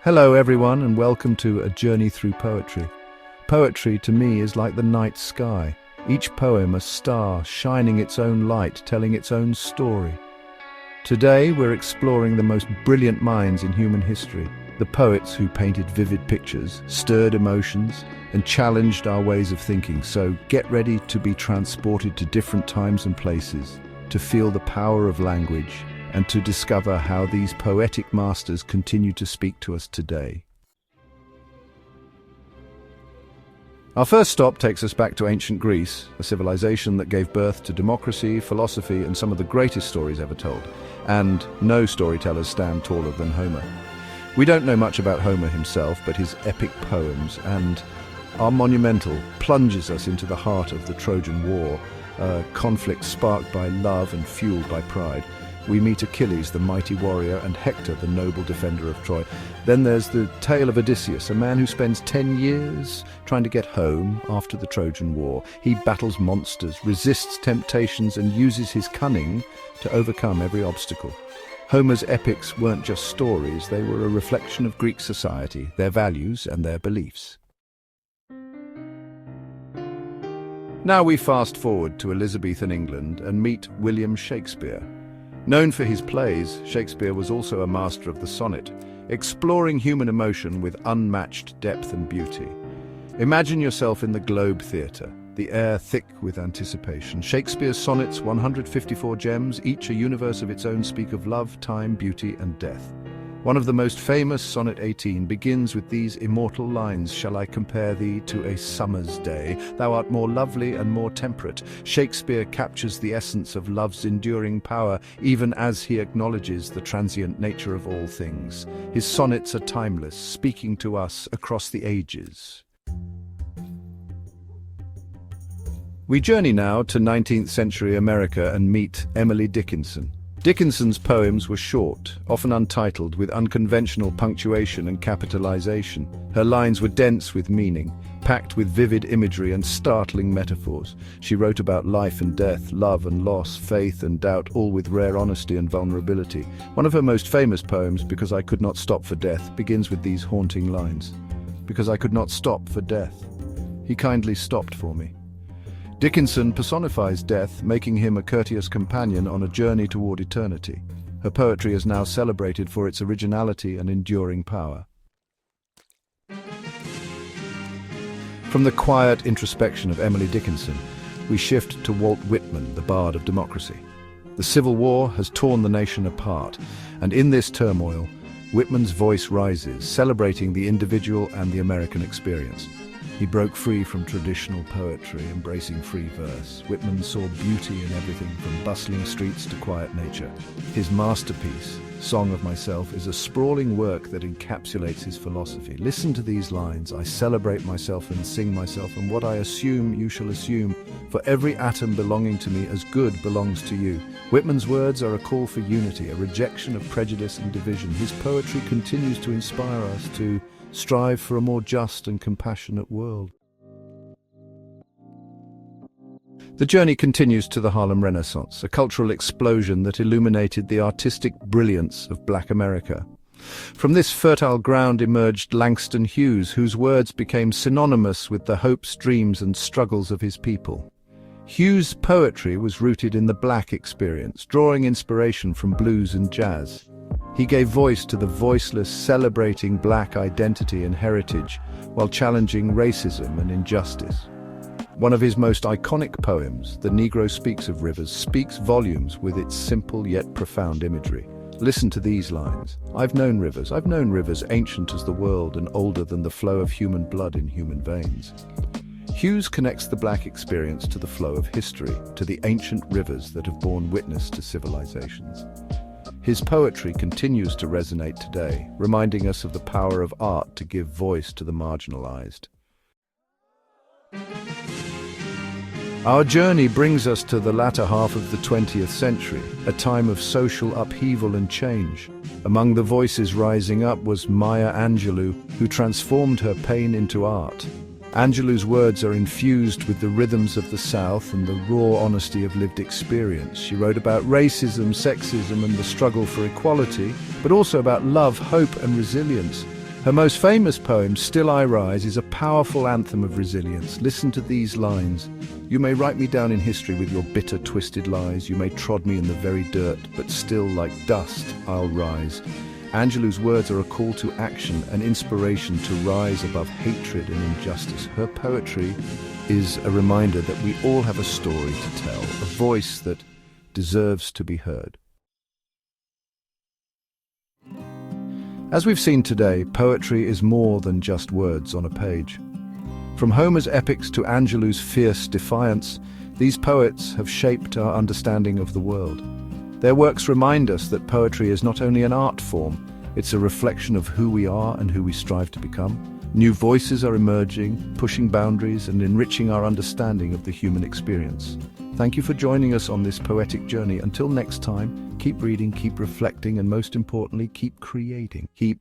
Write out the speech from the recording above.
Hello everyone and welcome to A Journey Through Poetry. Poetry to me is like the night sky, each poem a star shining its own light, telling its own story. Today we're exploring the most brilliant minds in human history, the poets who painted vivid pictures, stirred emotions, and challenged our ways of thinking. So get ready to be transported to different times and places, to feel the power of language, and to discover how these poetic masters continue to speak to us today. Our first stop takes us back to ancient Greece, a civilization that gave birth to democracy, philosophy, and some of the greatest stories ever told. And no storytellers stand taller than Homer. We don't know much about Homer himself, but his epic poems and our monumental plunges us into the heart of the Trojan War, a conflict sparked by love and fueled by pride. We meet Achilles, the mighty warrior, and Hector, the noble defender of Troy. Then there's the tale of Odysseus, a man who spends 10 years trying to get home after the Trojan War. He battles monsters, resists temptations, and uses his cunning to overcome every obstacle. Homer's epics weren't just stories, they were a reflection of Greek society, their values and their beliefs. Now we fast forward to Elizabethan England and meet William Shakespeare. Known for his plays, Shakespeare was also a master of the sonnet, exploring human emotion with unmatched depth and beauty. Imagine yourself in the Globe Theatre, the air thick with anticipation. Shakespeare's sonnets, 154 gems, each a universe of its own, speak of love, time, beauty, and death. One of the most famous, Sonnet 18, begins with these immortal lines: "Shall I compare thee to a summer's day? Thou art more lovely and more temperate." Shakespeare captures the essence of love's enduring power, even as he acknowledges the transient nature of all things. His sonnets are timeless, speaking to us across the ages. We journey now to 19th century America and meet Emily Dickinson. Dickinson's poems were short, often untitled, with unconventional punctuation and capitalization. Her lines were dense with meaning, packed with vivid imagery and startling metaphors. She wrote about life and death, love and loss, faith and doubt, all with rare honesty and vulnerability. One of her most famous poems, "Because I Could Not Stop for Death," begins with these haunting lines: "Because I could not stop for death, he kindly stopped for me." Dickinson personifies death, making him a courteous companion on a journey toward eternity. Her poetry is now celebrated for its originality and enduring power. From the quiet introspection of Emily Dickinson, we shift to Walt Whitman, the Bard of Democracy. The Civil War has torn the nation apart, and in this turmoil, Whitman's voice rises, celebrating the individual and the American experience. He broke free from traditional poetry, embracing free verse. Whitman saw beauty in everything from bustling streets to quiet nature. His masterpiece, Song of Myself, is a sprawling work that encapsulates his philosophy. Listen to these lines: "I celebrate myself and sing myself, and what I assume you shall assume, for every atom belonging to me as good belongs to you." Whitman's words are a call for unity, a rejection of prejudice and division. His poetry continues to inspire us to strive for a more just and compassionate world. The journey continues to the Harlem Renaissance, a cultural explosion that illuminated the artistic brilliance of Black America. From this fertile ground emerged Langston Hughes, whose words became synonymous with the hopes, dreams, and struggles of his people. Hughes' poetry was rooted in the Black experience, drawing inspiration from blues and jazz. He gave voice to the voiceless, celebrating Black identity and heritage, while challenging racism and injustice. One of his most iconic poems, "The Negro Speaks of Rivers," speaks volumes with its simple yet profound imagery. Listen to these lines: I've known rivers ancient as the world and older than the flow of human blood in human veins." Hughes connects the Black experience to the flow of history, to the ancient rivers that have borne witness to civilizations. His poetry continues to resonate today, reminding us of the power of art to give voice to the marginalized. Our journey brings us to the latter half of the 20th century, a time of social upheaval and change. Among the voices rising up was Maya Angelou, who transformed her pain into art. Angelou's words are infused with the rhythms of the South and the raw honesty of lived experience. She wrote about racism, sexism, and the struggle for equality, but also about love, hope, and resilience. Her most famous poem, Still I Rise, is a powerful anthem of resilience. Listen to these lines. You may write me down in history with your bitter, twisted lies. You may trod me in the very dirt, but still like dust I'll rise. Angelou's words are a call to action, an inspiration to rise above hatred and injustice. Her poetry is a reminder that we all have a story to tell, a voice that deserves to be heard. As we've seen today, poetry is more than just words on a page. From Homer's epics to Angelou's fierce defiance, these poets have shaped our understanding of the world. Their works remind us that poetry is not only an art form, it's a reflection of who we are and who we strive to become. New voices are emerging, pushing boundaries and enriching our understanding of the human experience. Thank you for joining us on this poetic journey. Until next time, keep reading, keep reflecting, and most importantly, keep creating. Keep